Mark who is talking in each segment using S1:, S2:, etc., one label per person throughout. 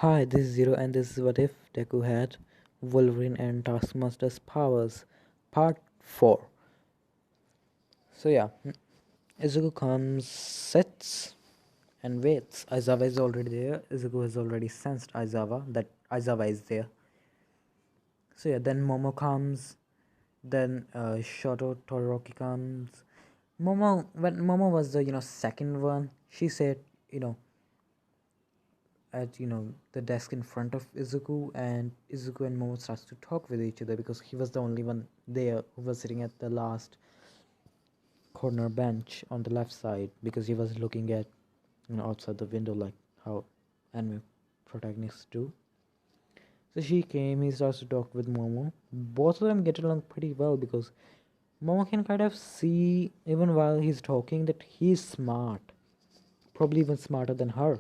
S1: Hi, this is Zero, and this is What If Deku had Wolverine and Taskmaster's powers, part 4. So, yeah, Izuku comes, sits, and waits. Aizawa is already there. Izuku has already sensed that Aizawa is there. So, yeah, then Momo comes, then Shoto Todoroki comes. When Momo was the second one, she said, you know, at the desk in front of Izuku, and Izuku and Momo starts to talk with each other because he was the only one there who was sitting at the last corner bench on the left side because he was looking at outside the window like how anime protagonists do. So she came, he starts to talk with Momo. Both of them get along pretty well because Momo can kind of see even while he's talking that he's smart, probably even smarter than her,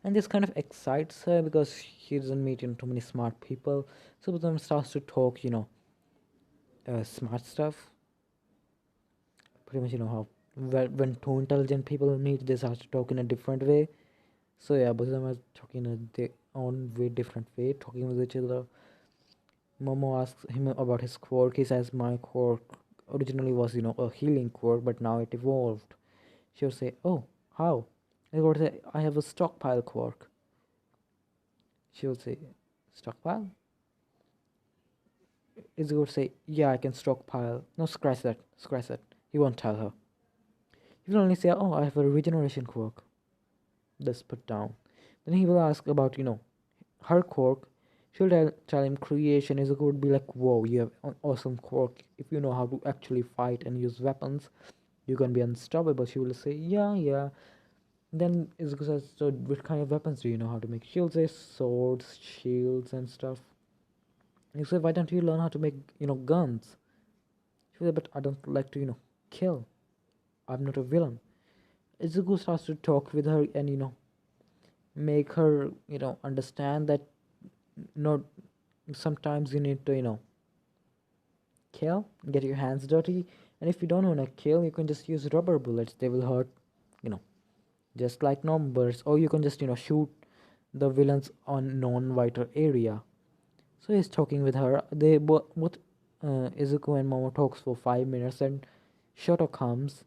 S1: and this kind of excites her because she doesn't meet too many smart people. So both of them starts to talk smart stuff, pretty much how when two intelligent people meet they start to talk in a different way. So yeah, both of them are talking in their own way, different way, talking with each other. Momo asks him about his quirk. He says my quirk originally was a healing quirk, but now it evolved. She'll say, oh, how? I would say I have a stockpile quirk. She would say, stockpile? Is would say, yeah, I can stockpile. No, scratch that, scratch that. He won't tell her. He will only say, oh, I have a regeneration quirk. That's put down. Then he will ask about, her quirk. She'll tell him creation. Izuku would be like, whoa, you have an awesome quirk. If you know how to actually fight and use weapons, you can be unstoppable. She will say, yeah, yeah. Then Izuku says, so what kind of weapons do you know how to make? She'll say swords, shields, and stuff. You say, why don't you learn how to make, guns? She was like, but I don't like to, kill. I'm not a villain. Izuku starts to talk with her and, make her, understand that not sometimes you need to, kill, get your hands dirty. And if you don't want to kill, you can just use rubber bullets. They will hurt, you know, just like normal bullets. Or you can just, shoot the villains on non-vital area. So he's talking with her. They both Izuku and Momo talks for 5 minutes, and Shoto comes.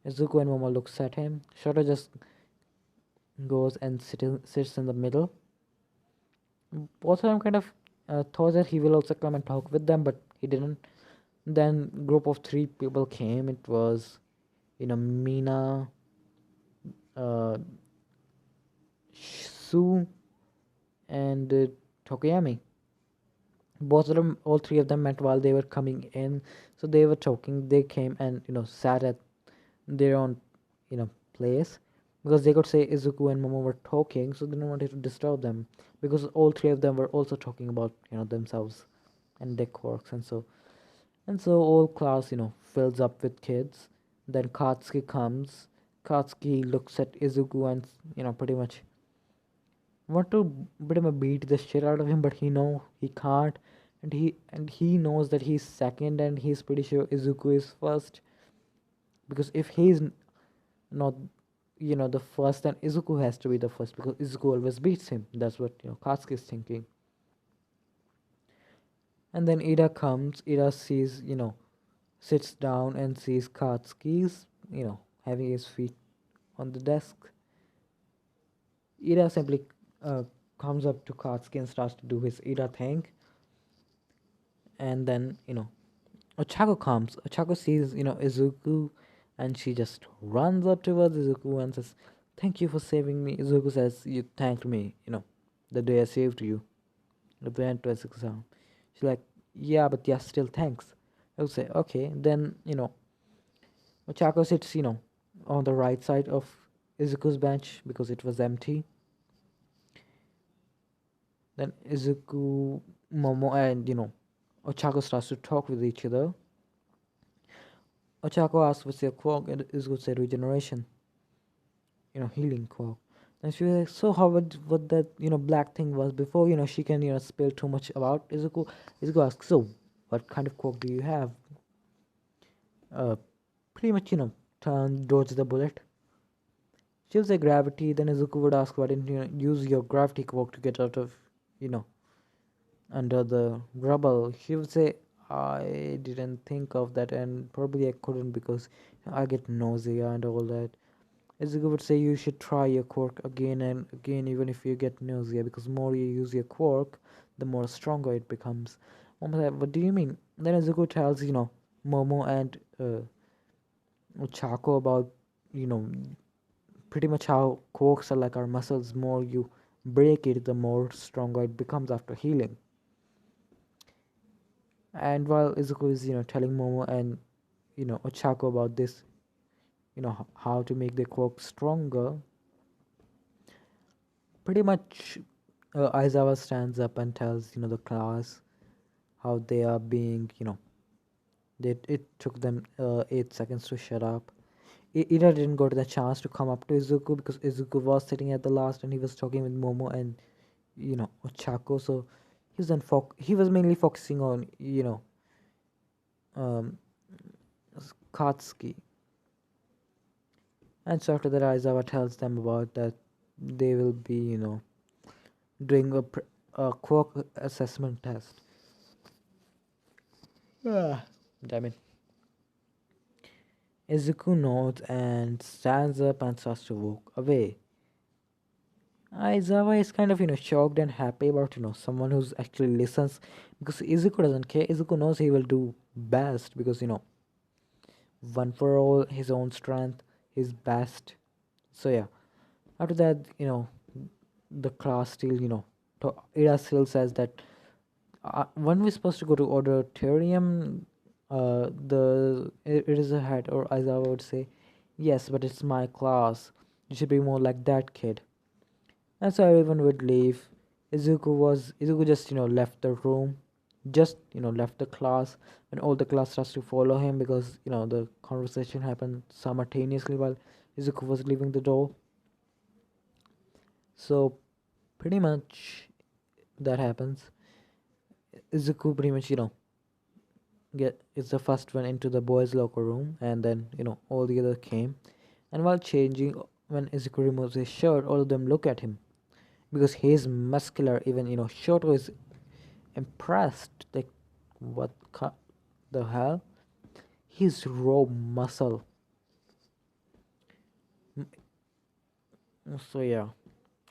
S1: Izuku and Momo looks at him. Shoto just goes and sits in the middle. Both of them kind of thought that he will also come and talk with them, but he didn't. Then group of three people came. It was, Mina, uh, Sue, and Tokoyami. Both of them, all three of them met while they were coming in. So they were talking. They came and sat at their own place because they could say Izuku and Momo were talking, so they didn't want to disturb them because all three of them were also talking about themselves and their quirks, and so all class fills up with kids. Then Katsuki comes. Katsuki looks at Izuku and pretty much want to pretty much beat the shit out of him, but he can't, and he knows that he's second, and he's pretty sure Izuku is first because if he's not the first, then Izuku has to be the first because Izuku always beats him. That's what Katsuki is thinking. And then Ida comes. Ida sees sits down and sees Katsuki's having his feet on the desk. Ida simply comes up to Katsuki and starts to do his Ida thing. And then Ochako comes. Ochako sees Izuku, and she just runs up towards Izuku and says, "Thank you for saving me." Izuku says, "You thanked me, the day I saved you." At the entrance exam. She's like, "Yeah, but yeah, still thanks." I would say, "Okay." Then Ochako sits on the right side of Izuku's bench because it was empty. Then Izuku, Momo, and Ochako starts to talk with each other. Ochako asks what's your quirk, and Izuku said regeneration, healing quirk. And she was like, so how what that black thing was before she can spill too much about Izuku. Izuku asks, so what kind of quirk do you have? Uh, Pretty much turn dodge the bullet. She'll say gravity, then Izuku would ask, why didn't you use your gravity cloak to get out of, you know, under the rubble? She would say, I didn't think of that, and probably I couldn't because I get nausea and all that. Izuku would say you should try your quirk again and again, even if you get nausea, because more you use your quirk, the more stronger it becomes. Mom said, what do you mean? Then Izuku tells, Momo and Chako about, you know, pretty much how quirks are like our muscles. More you break it, the more stronger it becomes after healing. And while Izuku is, telling Momo and, Ochako about this, how to make the quirk stronger, pretty much Aizawa stands up and tells, the class how they are being, it took them 8 seconds to shut up. Ida didn't go to the chance to come up to Izuku because Izuku was sitting at the last and he was talking with Momo and, Ochako. So he was mainly focusing on, um, Katsuki. And so after that, Aizawa tells them about that they will be, doing a quirk assessment test. Ah, damn it. Izuku nods and stands up and starts to walk away. Aizawa is kind of, shocked and happy about, someone who's actually listens because Izuku doesn't care. Izuku knows he will do best because, one for all, his own strength, his best. So yeah, after that, the class still, Ida still says that when we're supposed to go to auditorium, it is ahead, or as I would say, yes, but it's my class. You should be more like that kid. And so everyone would leave. Izuku just left the room, just left the class, and all the class starts to follow him because the conversation happened simultaneously while Izuku was leaving the door. So pretty much that happens. Izuku pretty much get is the first one into the boys' locker room, and then all the other came. And while changing, when Izuku removes his shirt, all of them look at him because he's muscular. Even Shoto is impressed. Like, what the hell? He's raw muscle. So yeah,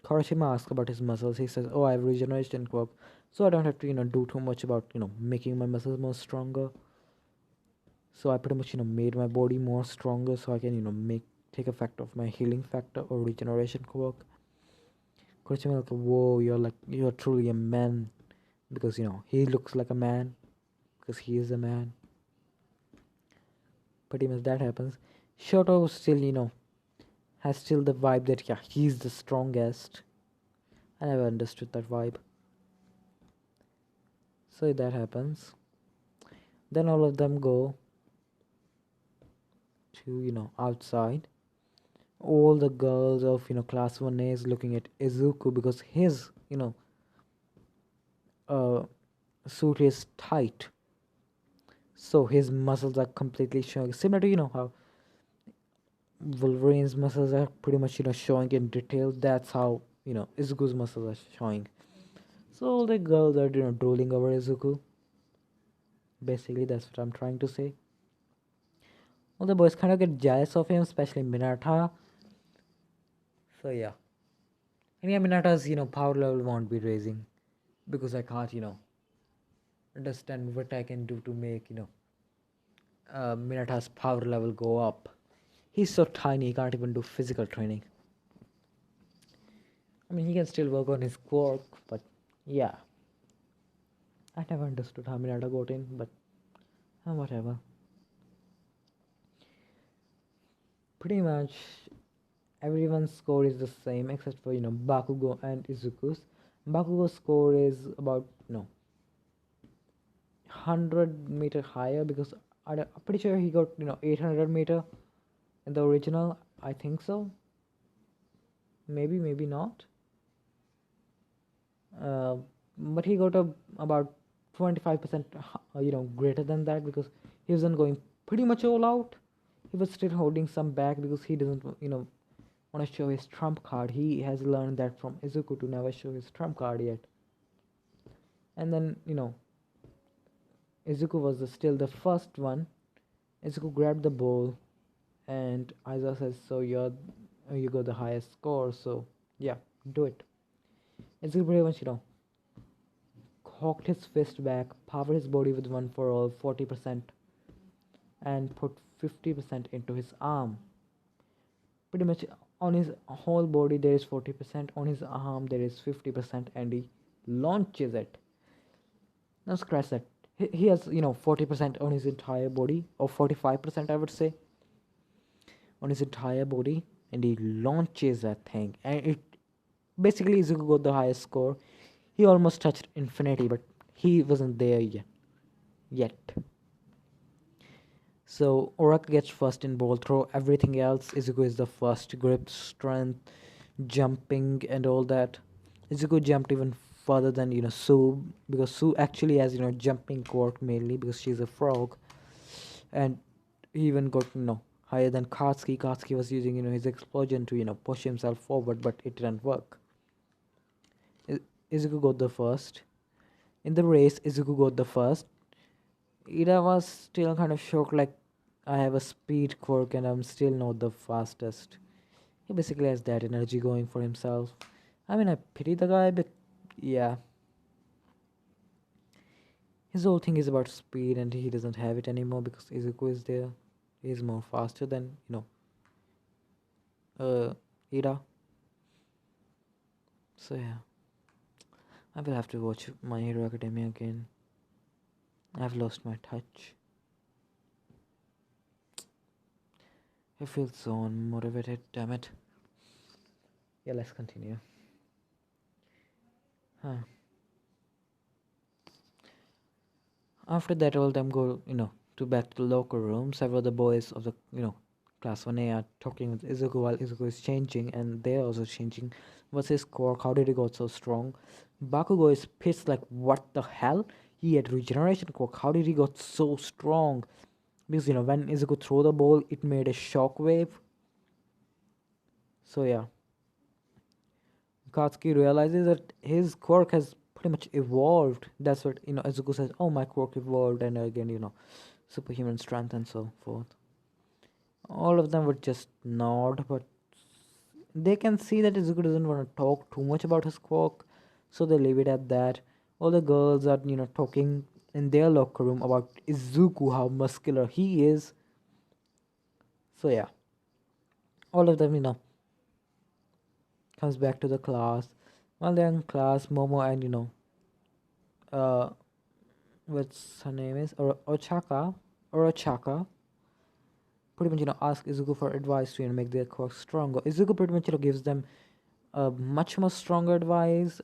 S1: Kawashima asks about his muscles. He says, "Oh, I have regeneration quirk, so I don't have to do too much about making my muscles more stronger. So I pretty much made my body more stronger, so I can make take effect of my healing factor or regeneration quirk." Kawashima like, "Whoa, you're truly a man," because he looks like a man because he is a man. Pretty much that happens. Shoto still has still the vibe that yeah, he's the strongest. I never understood that vibe. So that happens. Then all of them go to outside. All the girls of class 1A is looking at Izuku because his uh suit is tight, so his muscles are completely showing, similar to how Wolverine's muscles are pretty much showing in detail. That's how Izuku's muscles are showing. So all the girls are drooling over Izuku. Basically, that's what I'm trying to say. All the boys kind of get jealous of him, especially Minata. So yeah, and yeah, Minata's power level won't be raising because I can't understand what I can do to make Minata's power level go up. He's so tiny, he can't even do physical training. I mean, he can still work on his quirk, but yeah. I never understood how Minata got in, but whatever. Pretty much everyone's score is the same except for Bakugo and Izuku's. Bakugo's score is about 100-meter higher because I'm pretty sure he got 800-meter in the original. I think so. Maybe not. Uh, but he got about 25% greater than that because he wasn't going pretty much all out. He was still holding some back because he doesn't want to show his trump card. He has learned that from Izuku to never show his trump card yet. And then, Izuku was still the first one. Izuku grabbed the bowl, and Aiza says, "So you got the highest score, so yeah, do it." Izuku pretty much, cocked his fist back, powered his body with one for all 40%, and put 50% into his arm. Pretty much on his whole body there is 40%, on his arm there is 50%, and he launches it. Now scratch that. He has 40% on his entire body, or 45% I would say, on his entire body, and he launches that thing, and it basically Izuku got the highest score. He almost touched infinity, but he wasn't there yet. So Uraka gets first in ball throw. Everything else, Izuku is the first. Grip, strength, jumping, and all that. Izuku jumped even further than Sue, because Sue actually has jumping quirk mainly because she's a frog, and he even got higher than Katsuki. Katsuki was using his explosion to push himself forward, but it didn't work. Izuku got the first. In the race, Izuku got the first. Ida was still kind of shocked, like, I have a speed quirk and I'm still not the fastest. He basically has that energy going for himself. I mean, I pity the guy, but yeah. His whole thing is about speed and he doesn't have it anymore because Izuku is there. He's more faster than, Ida. So yeah. I will have to watch My Hero Academia again. I've lost my touch. I feel so unmotivated, damn it. Yeah, let's continue. After that, all them go, to back to the locker room. Several of the boys of the, class 1A are talking with Izuku while Izuku is changing, and they're also changing. What's his quirk? How did he got so strong? Bakugo is pissed, like, what the hell? He had regeneration quirk. How did he got so strong? Because, when Izuku threw the ball, it made a shockwave. So, yeah. Katsuki realizes that his quirk has pretty much evolved. That's what, Izuku says, oh, my quirk evolved, and again, superhuman strength and so forth. All of them would just nod, but they can see that Izuku doesn't want to talk too much about his quirk, so they leave it at that. All the girls are, talking in their locker room about Izuku, how muscular he is. So yeah, all of them, comes back to the class. While they're in class, Momo and uh, what's her name is Ochaka, pretty much ask Izuku for advice to make their quirks stronger. Izuku pretty much gives them a much more stronger advice,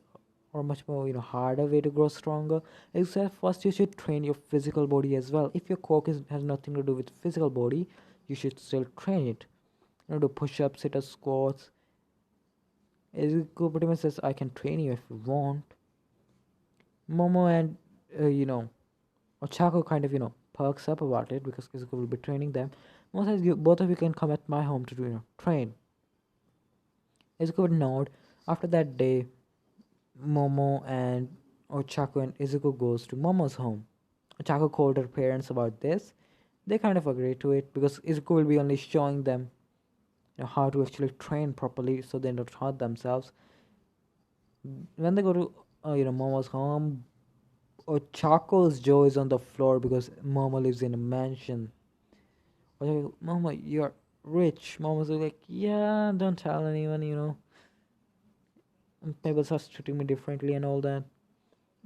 S1: or much more harder way to grow stronger. Except first you should train your physical body as well. If your quirk has nothing to do with physical body, you should still train it. Do push-ups, sit-ups, squats. Izuku pretty much says, I can train you if you want. Momo and Ochako kind of perks up about it because Izuku will be training them. Momo says, both of you can come at my home to train. Izuku would nod. After that day, Momo and Ochako and Izuku goes to Momo's home. Ochako called her parents about this. They kind of agree to it because Izuku will be only showing them how to actually train properly so they don't hurt themselves. When they go to Momo's home, Ochako's jaw is on the floor because Momo lives in a mansion. Momo, you're rich. Momo's like, yeah, don't tell anyone, People start treating me differently and all that.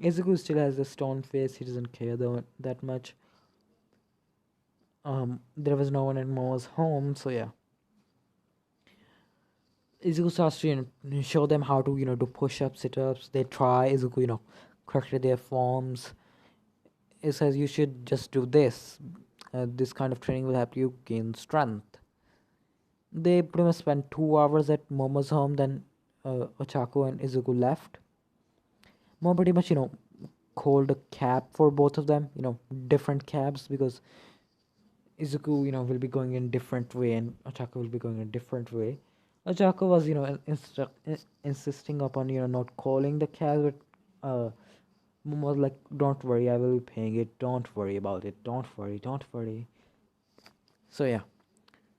S1: Izuku still has the stone face. He doesn't care that much. There was no one at Momo's home, so yeah. Izuku starts to show them how to do push-ups, sit-ups. They try. Izuku corrected their forms. It says you should just do this. This kind of training will help you gain strength. They pretty much spent 2 hours at Momo's home. Then Ochako and Izuku left. Momo pretty much called a cab for both of them. Different cabs because Izuku will be going in different way and Ochako will be going in a different way. Ochako was, insisting upon, not calling the cab, but Mom was like, "Don't worry, I will be paying it. Don't worry about it. Don't worry, don't worry." So yeah,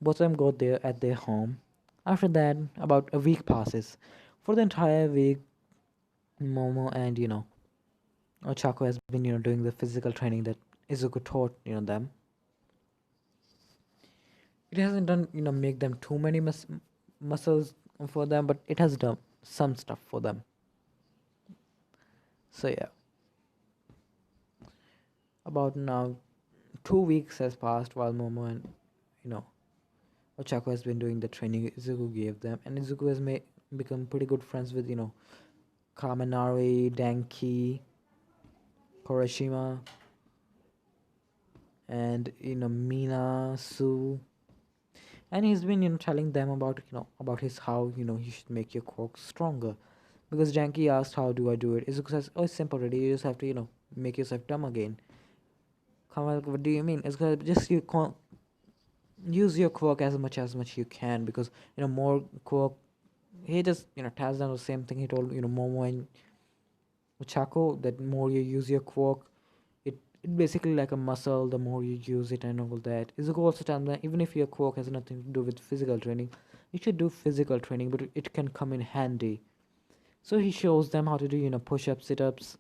S1: both of them got there at their home. After that, about a week passes. For the entire week, Momo and Ochako has been doing the physical training that Izuku taught them. It hasn't done make them too many muscles for them, but it has done some stuff for them. So yeah, about now 2 weeks has passed while Momo and you know Ochako has been doing the training Izuku gave them, and Izuku has become pretty good friends with Kaminari, Danki, Kurashima, and Mina, Su, and he's been telling them about about his how you should make your quirk stronger, because Danki asked how do I do it. Izuku says, oh, it's simple, already. You just have to make yourself dumb again. Kamal, what do you mean? It's just you can't use your quirk as much you can, because more quirk. He just tells them the same thing he told Momo and Chaco, that more you use your quirk, it basically like a muscle. The more you use it and all that. Izuku also tells them even if your quirk has nothing to do with physical training, you should do physical training, but it can come in handy. So he shows them how to do push-ups, sit-ups,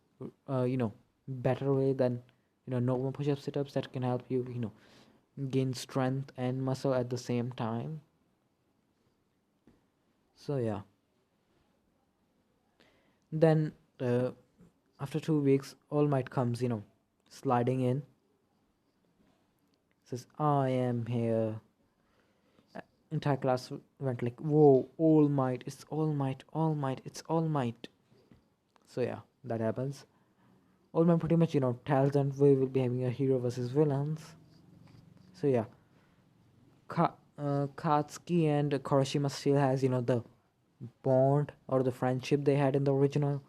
S1: better way than normal push-up sit-ups that can help you gain strength and muscle at the same time. So yeah, then after 2 weeks, All Might comes sliding in, says, I am here. Entire class went like, whoa, All Might, it's All Might, All Might, it's All Might. So yeah, that happens. All Might pretty much tells them we will be having a hero versus villains. So yeah, Katsuki and Koroshima still has the bond or the friendship they had in the original.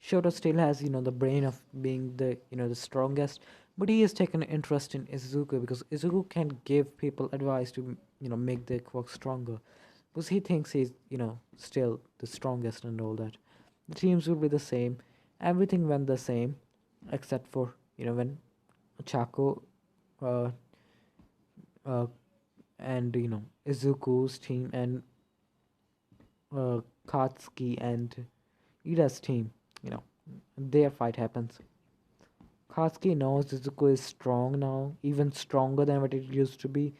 S1: Shoto still has the brain of being the the strongest, but he has taken an interest in Izuku because Izuku can give people advice to make their quirk stronger, because he thinks he's still the strongest and all that. The teams will be the same. Everything went the same, except for when Chaco, uh, uh, and Izuku's team and Katsuki and Ida's team, you know, their fight happens. Katsuki knows Izuku is strong now, even stronger than what it used to be.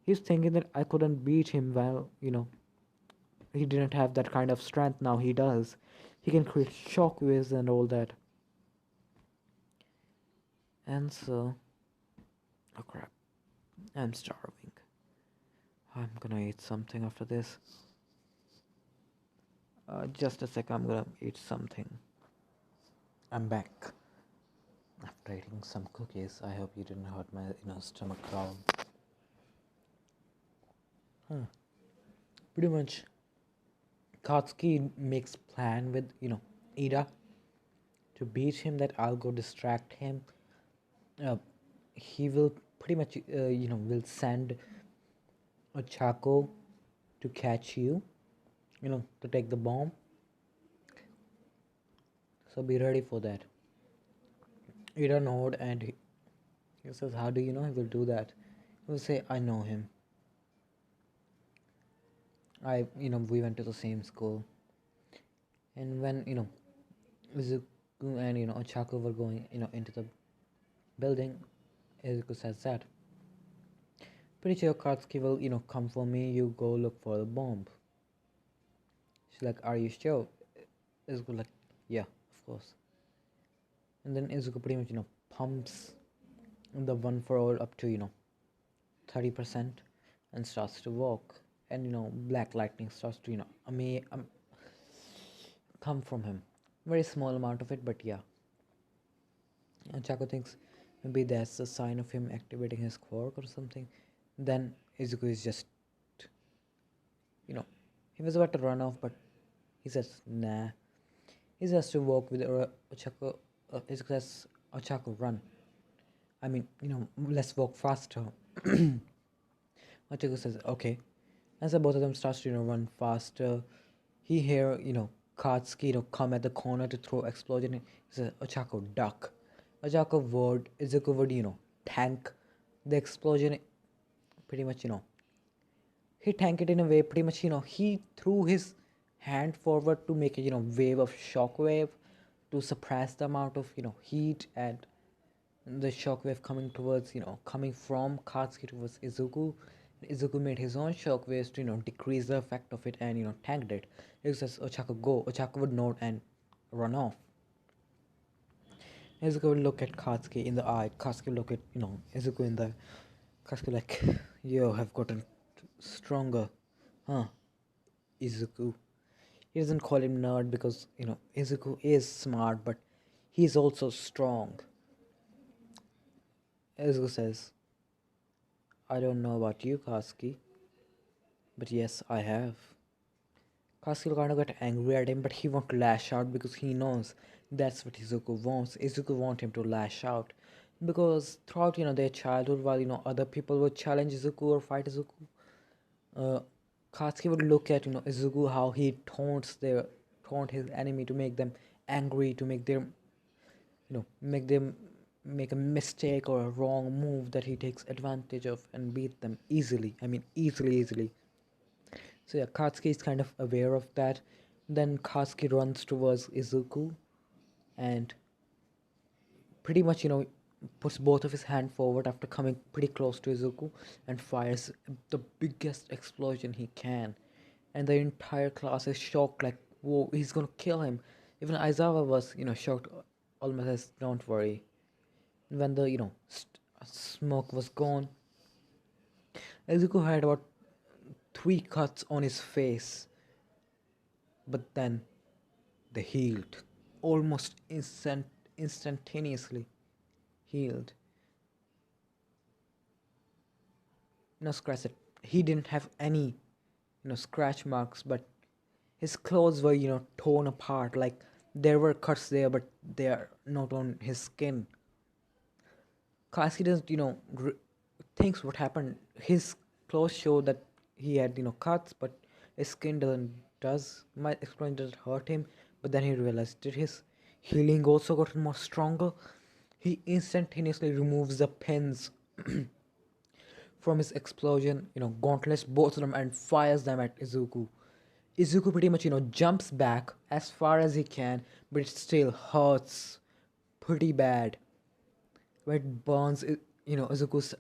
S1: He's thinking that I couldn't beat him. Well, he didn't have that kind of strength. Now he does. He can create shockwaves and all that. And so, oh crap, I'm starving. I'm gonna eat something after this. Just a sec, I'm gonna eat something. I'm back after eating some cookies. I hope you didn't hurt my stomach growl. Huh. Pretty much, Katsuki makes plan with Ida to beat him. That I'll go distract him. Uh, he will pretty much will send a Chaco to catch you. To take the bomb. So be ready for that. Ida nod and he says, "How do you know he will do that?" He will say, "I know him. We went to the same school." And when Izuku and Ochako were going into the building, Izuku says that, "Pretty sure Katsuki will come for me. You go look for the bomb." She's like, "Are you sure?" Izuku like, "Yeah, of course." And then Izuku pretty much pumps the one for all up to 30% and starts to walk, and black lightning starts to come from him. Very small amount of it, but yeah. And Chaco thinks maybe that's a sign of him activating his quirk or something. Then Izuku is just, he was about to run off, but he says, nah. He has to walk with Ochako. Izuku says, Ochako, run. I mean, let's walk faster. Ochako says, okay. As the both of them starts to run faster, he hear Katsuki come at the corner to throw explosion. He says, "Ochako, duck." Ochako would Izuku would tank the explosion pretty much. He tanked it in a way pretty much. He threw his hand forward to make a wave of shock wave to suppress the amount of heat and the shockwave coming towards coming from Katsuki towards Izuku. Izuku made his own shockwaves to decrease the effect of it and tanked it. It says Ochako go. Ochako would nod and run off. Izuku would look at Katsuki in the eye. Katsuki would look at Izuku in the Katsuki like, you have gotten stronger, huh? Izuku. He doesn't call him nerd because Izuku is smart, but he's also strong. Izuku says, I don't know about you, Katsuki, but yes, I have. Katsuki kind of got angry at him, but he won't lash out because he knows that's what Izuku wants. Izuku wants him to lash out because throughout their childhood, while other people would challenge Izuku or fight Izuku, uh, Katsuki would look at Izuku how he taunt his enemy to make them angry, to make them make them make a mistake or a wrong move that he takes advantage of and beat them easily. I mean easily. So yeah, Katsuki is kind of aware of that. Then Katsuki runs towards Izuku and pretty much puts both of his hand forward after coming pretty close to Izuku and fires the biggest explosion he can. And the entire class is shocked like, whoa, he's gonna kill him. Even Aizawa was shocked, almost as, don't worry. When the smoke was gone, Izuku had about 3 cuts on his face, but then they healed, almost instantaneously healed. Scratch it. He didn't have any scratch marks, but his clothes were torn apart. Like there were cuts there, but they are not on his skin. Kasi doesn't thinks what happened. His clothes show that he had cuts, but his skin does might explain does hurt him. But then he realized that his healing also got more stronger. He instantaneously removes the pins from his explosion, gauntlets both of them and fires them at Izuku. Izuku pretty much jumps back as far as he can, but it still hurts pretty bad. When it burns, Izuku's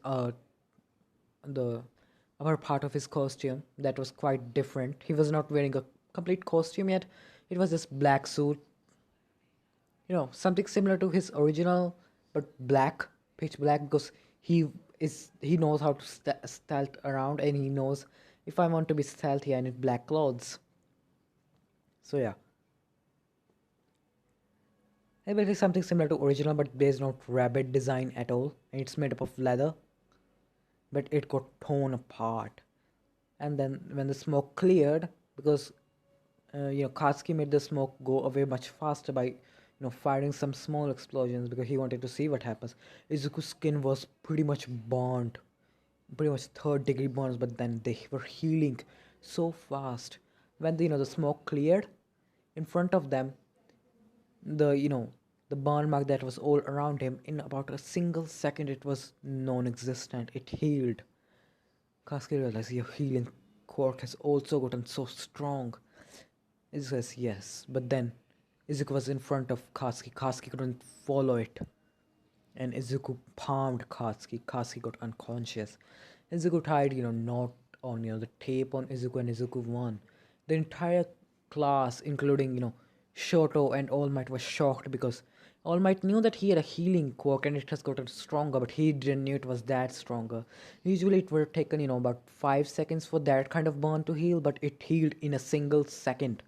S1: the upper part of his costume that was quite different. He was not wearing a complete costume yet. It was this black suit, something similar to his original, but black, pitch black, because he knows how to stealth around, and he knows if I want to be stealthy, I need black clothes. So yeah, it is something similar to original, but there's no rabbit design at all, and it's made up of leather. But it got torn apart, and then when the smoke cleared, because Katsuki made the smoke go away much faster by firing some small explosions because he wanted to see what happens. Izuku's skin was pretty much burnt, pretty much third-degree burns, but then they were healing so fast. When the smoke cleared in front of them, the burn mark that was all around him, in about a single second it was non-existent. It healed. Katsuki realized your healing quirk has also gotten so strong. Izuku says yes, but then Izuku was in front of Katsuki. Katsuki couldn't follow it, and Izuku palmed Katsuki. Katsuki got unconscious. Izuku tied knot on the tape on Izuku, and Izuku won. The entire class, including Shoto and All Might, was shocked because All Might knew that he had a healing quirk and it has gotten stronger, but he didn't know it was that stronger. Usually it would have taken about 5 seconds for that kind of burn to heal, but it healed in a single second.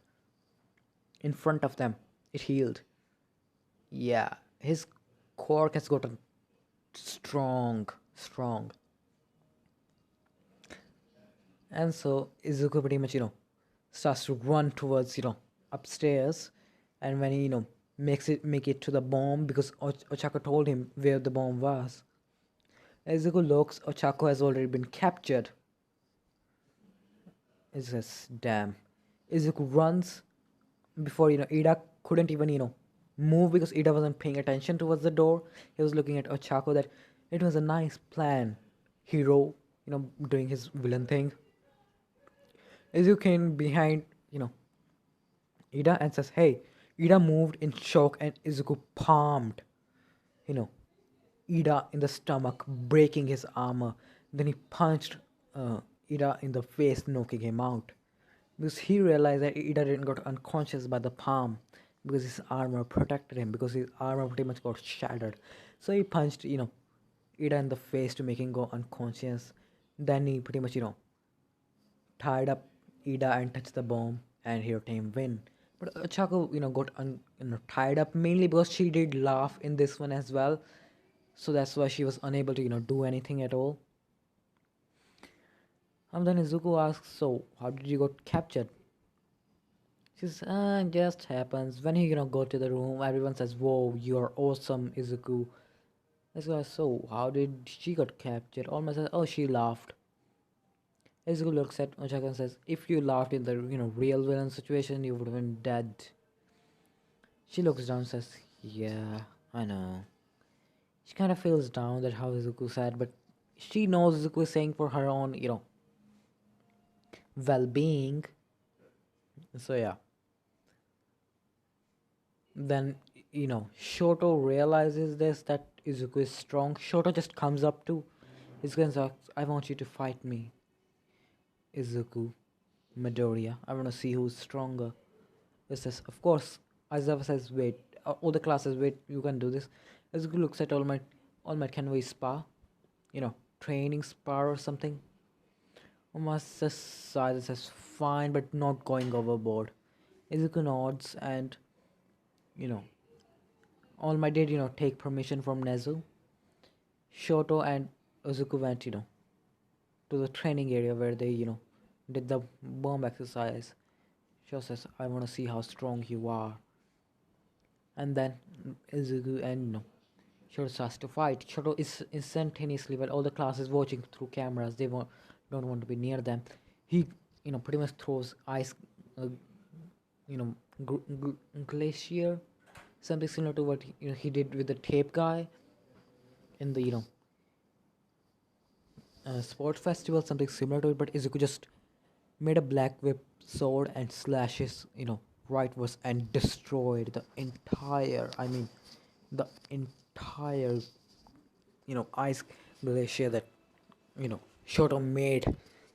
S1: In front of them, it healed. Yeah, his quirk has gotten strong. And so Izuku pretty much, starts to run towards, upstairs. And when he, make it to the bomb, because Ochako told him where the bomb was. Izuku looks, Ochako has already been captured. It says, damn. Izuku runs before Ida couldn't even move because Ida wasn't paying attention towards the door. He was looking at Ochako that it was a nice plan, hero, doing his villain thing. Izuku came behind Ida and says, hey. Ida moved in shock and Izuku palmed you know Ida in the stomach, breaking his armor. Then he punched Ida in the face, knocking him out. Because he realized that Ida didn't got unconscious by the palm because his armor protected him, because his armor pretty much got shattered. So he punched, Ida in the face to make him go unconscious. Then he pretty much, tied up Ida and touched the bomb, and her team win. But Chaco, got tied up mainly because she did laugh in this one as well, so that's why she was unable to do anything at all. And then Izuku asks, "So how did you get captured?" She says, "It just happens." When he go to the room, everyone says, "Whoa, you're awesome, Izuku." This guy, so how did she got captured? Almost says, "Oh, she laughed." Izuku looks at Ochaka and says, "If you laughed in the real villain situation, you would have been dead." She looks down and says, "Yeah, I know." She kind of feels down that how Izuku said, but she knows Izuku is saying for her own, well-being. So yeah. Then Shoto realizes this, that Izuku is strong. Shoto just comes up to Izuku and says, "I want you to fight me, Izuku, Midoriya. I want to see who's stronger." It says, "Of course." Aizawa says, "Wait." All the classes, "Wait, you can do this." Izuku looks at All Might. All Might, can we spar? Training spar or something. Almost says, "Fine, but not going overboard." Izuku nods and, you know, All Might did, take permission from Nezu. Shoto and Izuku went, to the training area where they, did the bomb exercise. Shoto says, "I want to see how strong you are." And then Izuku and, Shoto starts to fight. Shoto is instantaneously, while all the class is watching through cameras, they don't want to be near them. He, pretty much throws ice, you know, glacier, something similar to what he did with the tape guy in the sport festival, something similar to it. But Izuku just made a black whip sword and slashes, rightwards and destroyed the entire. I mean, the entire, ice glacier that Shoto made.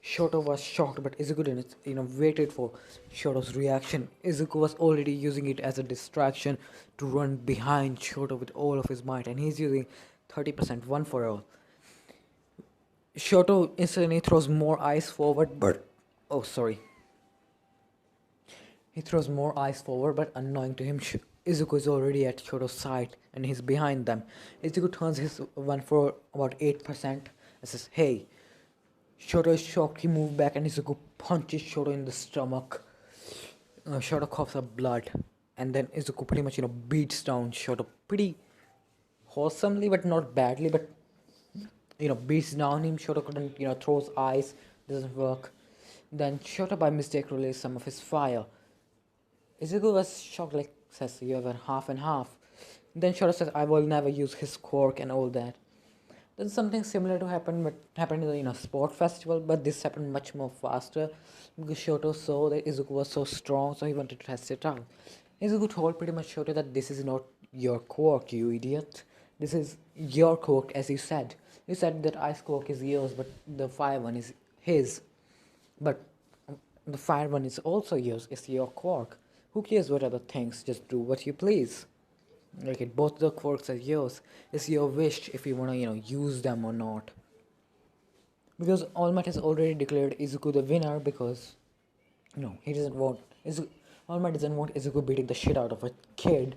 S1: Shoto was shocked, but Izuku didn't, waited for Shoto's reaction. Izuku was already using it as a distraction to run behind Shoto with all of his might, and he's using 30% one for all. Shoto instantly throws more ice forward, but oh, sorry. He throws more ice forward, but unknowing to him, Izuku is already at Shoto's side and he's behind them. Izuku turns his one for about 8% and says, "Hey." Shoto is shocked, he moved back and Izuku punches Shoto in the stomach. Shoto coughs up blood, and then Izuku pretty much, beats down Shoto pretty wholesomely, but not badly, but, beats down him. Shoto couldn't, throws ice, doesn't work. Then Shoto by mistake released some of his fire. Izuku was shocked, like, says, "You have a half and half." Then Shoto says, "I will never use his quirk," and all that. Then something similar to happen, but happened in the sport festival, but this happened much more faster because Shoto saw that Izuku was so strong, so he wanted to test it out. Izuku told pretty much Shoto that this is not your quirk, you idiot. This is your quirk, as you said. You said that ice quirk is yours, but the fire one is his. But the fire one is also yours. It's your quirk. Who cares what other things? Just do what you please. Like it, both the quirks are yours. It's your wish if you wanna, use them or not. Because All Might has already declared Izuku the winner because, he doesn't want Izuku. All Might doesn't want Izuku beating the shit out of a kid.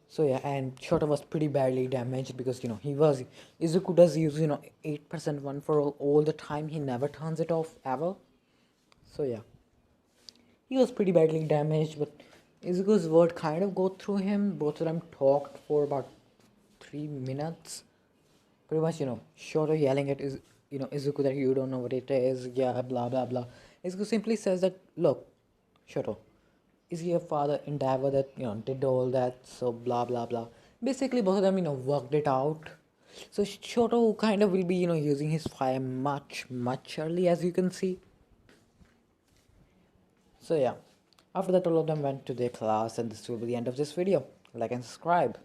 S1: So yeah, and Shoto was pretty badly damaged because he was Izuku does use 8% one for all the time. He never turns it off ever. So yeah, he was pretty badly damaged, but Izuku's word kind of go through him. Both of them talked for about 3 minutes. Pretty much, Shoto yelling at Izuku that you don't know what it is, yeah, blah blah blah. Izuku simply says that, look, Shoto, is your father endeavor that did all that, so blah blah blah. Basically both of them worked it out. So Shoto kind of will be using his fire much early, as you can see. So yeah, after that all of them went to their class, and this will be the end of this video. Like and subscribe.